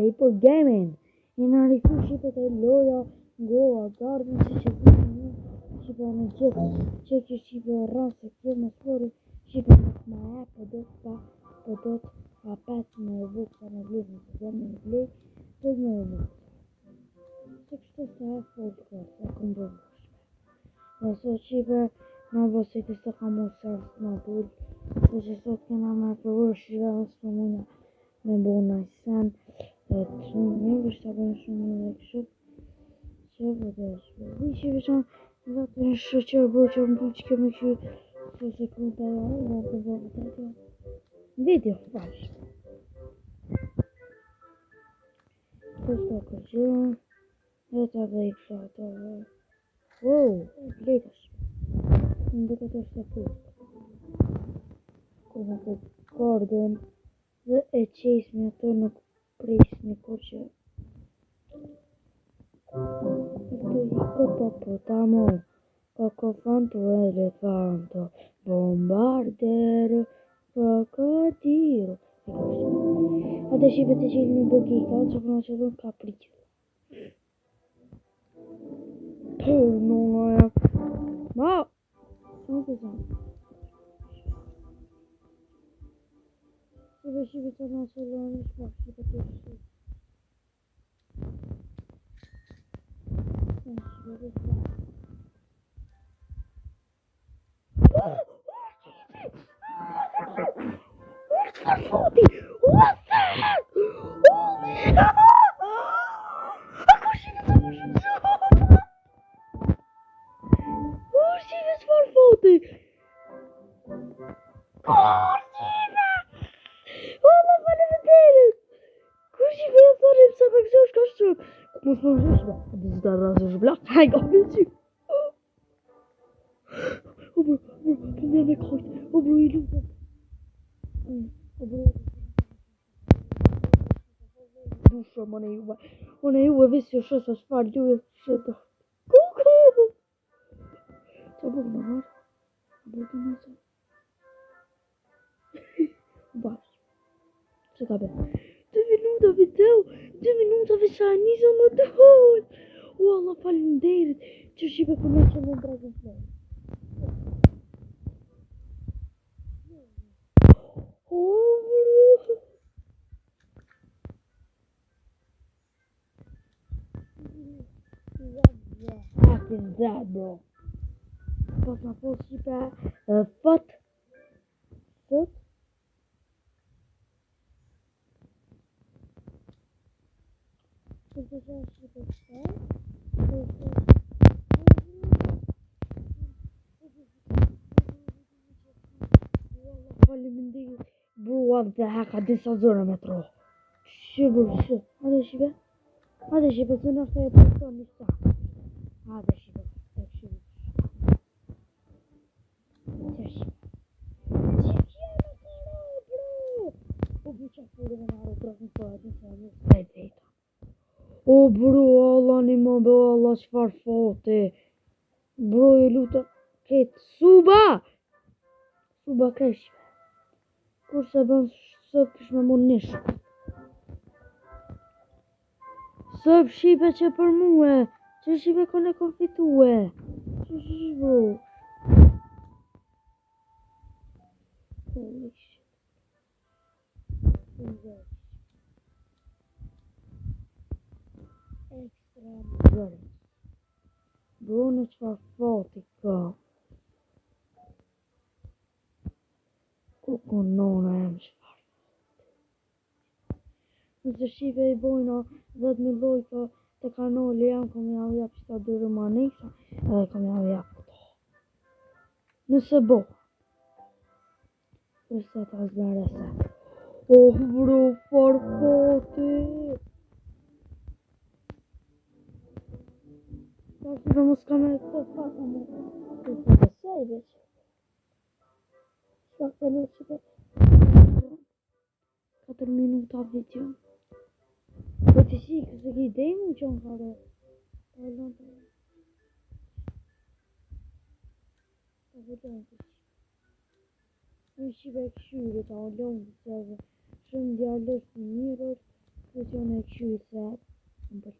Ripple Gaming. Jena rikthyer shipet e loja, goa, garden, si që vini, shipe në gjithë, që që shipe rrasë, kjo më spori, shipe më e, po do të 5 më vuksa në vlivë, në të në vlivë, të në vlivë. Që kështë të e folë kërë, e këndurë shpe. Dhe sot shipe, në bësit i së ka mu sërës në dullë, dhe që sot kena me përvërë shive, së muna me bo në sen, dhe të shumë një, vështë të bëjnë shumë një dhe kështë, që vëdeshme. Dhe shive që dhe të në shëqërë bërë që më bu që kemi që se sekunde dhe të vërë të të video, bashkë. Të së të gjë, dhe të dhe i kësha të dhe. Wow, letësh. Në duke të shtë pustë. Këmë të kordën dhe e qesë me ato nuk prisë një kur që. Të hipopotamo, cocofanto elefanto, bombardero, crocodilo. Adesso ci vedete il bocchino, ci fanno solo un capriccio. Non è... Ma... Non pesante. Se ci vedono solo uno spazio perché ci Farfoti! What the heck? Oh my god! Ursives farfoti! Ursive! Valla faleminderit! Kursive ja thonim se me këso shka shumë. Mos më vëshme. Dhe zda rrasë shblak. Hajga me që. O bro, për mja me kajt. O bro, i lutem. O bro. Dusha, mane juve visë shësa shfarë juve shëta. Kuku! Qa bërë në marë? Bërë të nëse? Bashë. Që ka bërë? 2 minuta video, 2 minuta visa njësa më të hojnë. O, Allah falinderit, që shipe këmë që në Dragon Play. O, bro. What the heck is that, bro? Pas ma po shipe fët. Që të që shipe fët. Faleminderit. Bro, what the heck, a disa zëra me tro. Që bro, që? Ade shipe, se në është e përton një sa. Ade shipe, Që shipe. O, bro, që fërë me naro, drasën për atë nëse në së veta. O, bro, Allah një më be, Allah qëfar fote. Bro, e luta, ketë, Suba keshme. Kur se bën sëp kish me mund nishë. Sëp shipe që për muë, që shipe kone konfitue. Që shish, bro. Holy shit. Ekstra bërë. Bro, në qëfar foti ka. Kuku nona e më qëfar foti. Nëse shive i bojna 10.000 lojka të kanali jam, kom ja u jap qëta 2 rumaniksa, edhe kom ja u jap këto. Nëse bo. Nëse ta zbën reset. Oh, bro, farfoti. Ta shive mos ka me të fata me. Të të sej, veç. Shpak të lu shive. 4 minuta video. Po të shikë, se ki idej mu që në kare. Ta lënë të... Ta vëdojnë të shikë. Në shive këshyri, ta lënë të shikë. shumë djalësh të mirë, funcione e këshyrit se më pëlqen.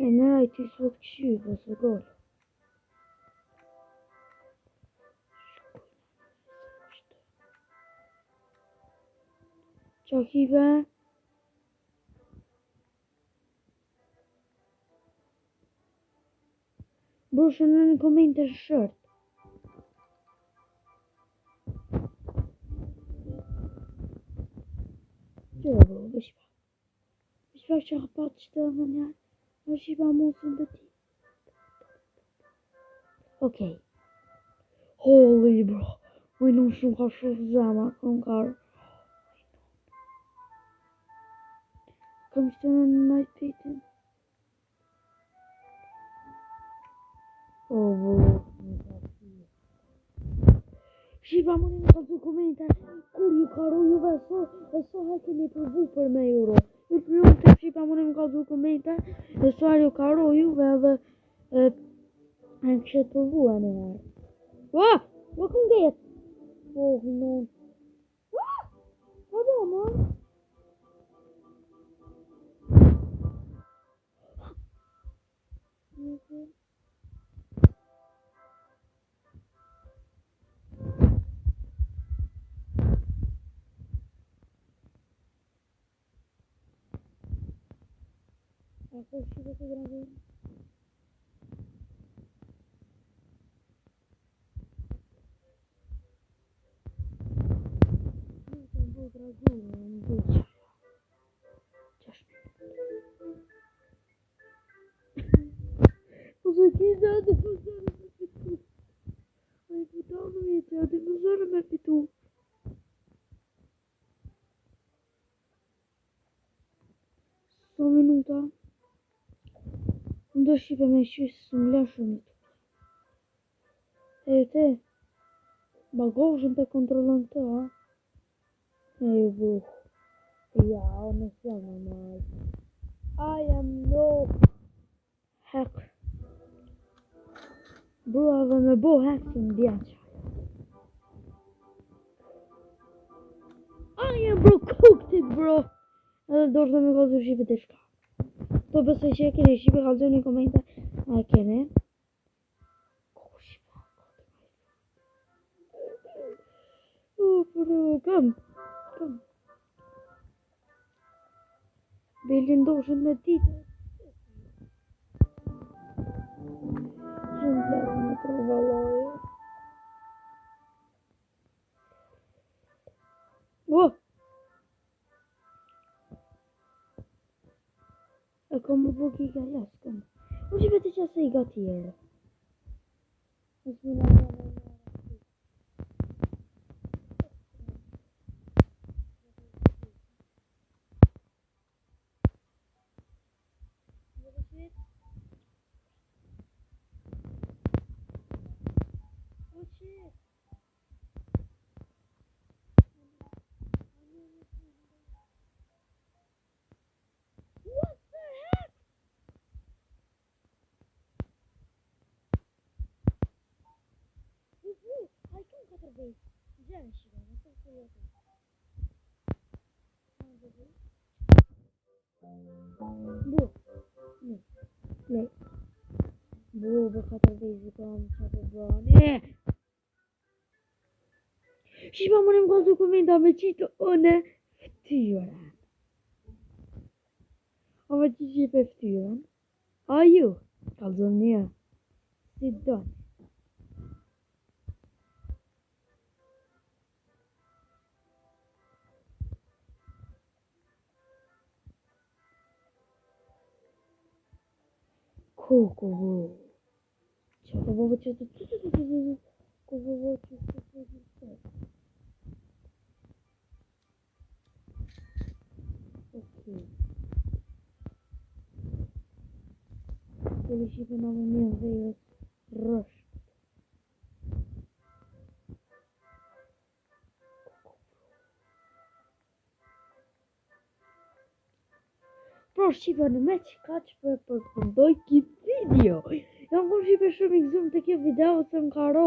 E nëra i ty s'vot këshyrit, ose gol. Ciao Kive. Brushën në komente shërt. Qëra bro, bëshpa. Bëshpa që ka patë qëtë dhe njerë. Në shqipa mosën të ti. Okej. Holy bro. Ujnë shumë ka shumë zama. Kom karë. Kom qëtë në night pitin. Oh bro. Shqipa më në ka të komente. Kur ju karo juve e so keni përvu për me euro. Ju të lumë të Shqipa më në ka të komente. E so ju karo juve edhe e kështë përvu e në herë. Ua! Ua kënë getë! Oh no. Ua! Ua do man? Ako Shqipa të grave. Ose kisa të pëzërë me fitu. Oj putanu jetë, të pëzërë me fitu. So minuta. Më do Shqipe me qysë së më lëshë shumë. E te, bagoshën të kontrolën të, ha? E ju buh. Ja, në jam normal. I am no hack. Bro, edhe me bo hack të më bjen qaj. I am bro cooked it, bro. Edhe dorë të me kalëzu Shqipe të shka. To besoj që e keni Shqipe kalëzu një komente. A e kene? Kam. Belin doshën me ditë. Shumë të me trovalloje. Oh! E kom më bëgë i galas, kom. Unë që beti që se i gatjerë. Bu katër vezi kam qatë bëni. Shqipa më në më kalëzu komenta me qitë une ftyren. A me që Shqipe ftyren? A ju? Kalëzu një. Si doni. Koko bu. Qëtë bëbë qëtë Koko bu qëtë Okej. Kërë Shqipe në më mirë dhe rësht. Pro Shqipe në me që ka që për përndoj këtë video. Jam kom shipe shumë i gëzum të kjo video se më karo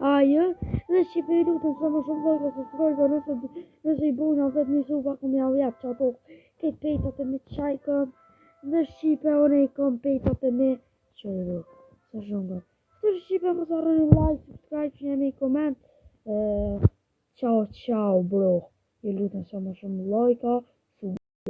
ajo dhe shipe i lutën se më shumë like ose subscribe nëse i bujnë a 10.000 suba kom ja vjetë që ato këtë pejtat e me qajkëm dhe shipe one i kom pejtat e me që i du se shumë gërë. Këtë shipe më të arrëni like, subscribe, që një me i koment. Ciao ciao bro, i lutën se më shumë like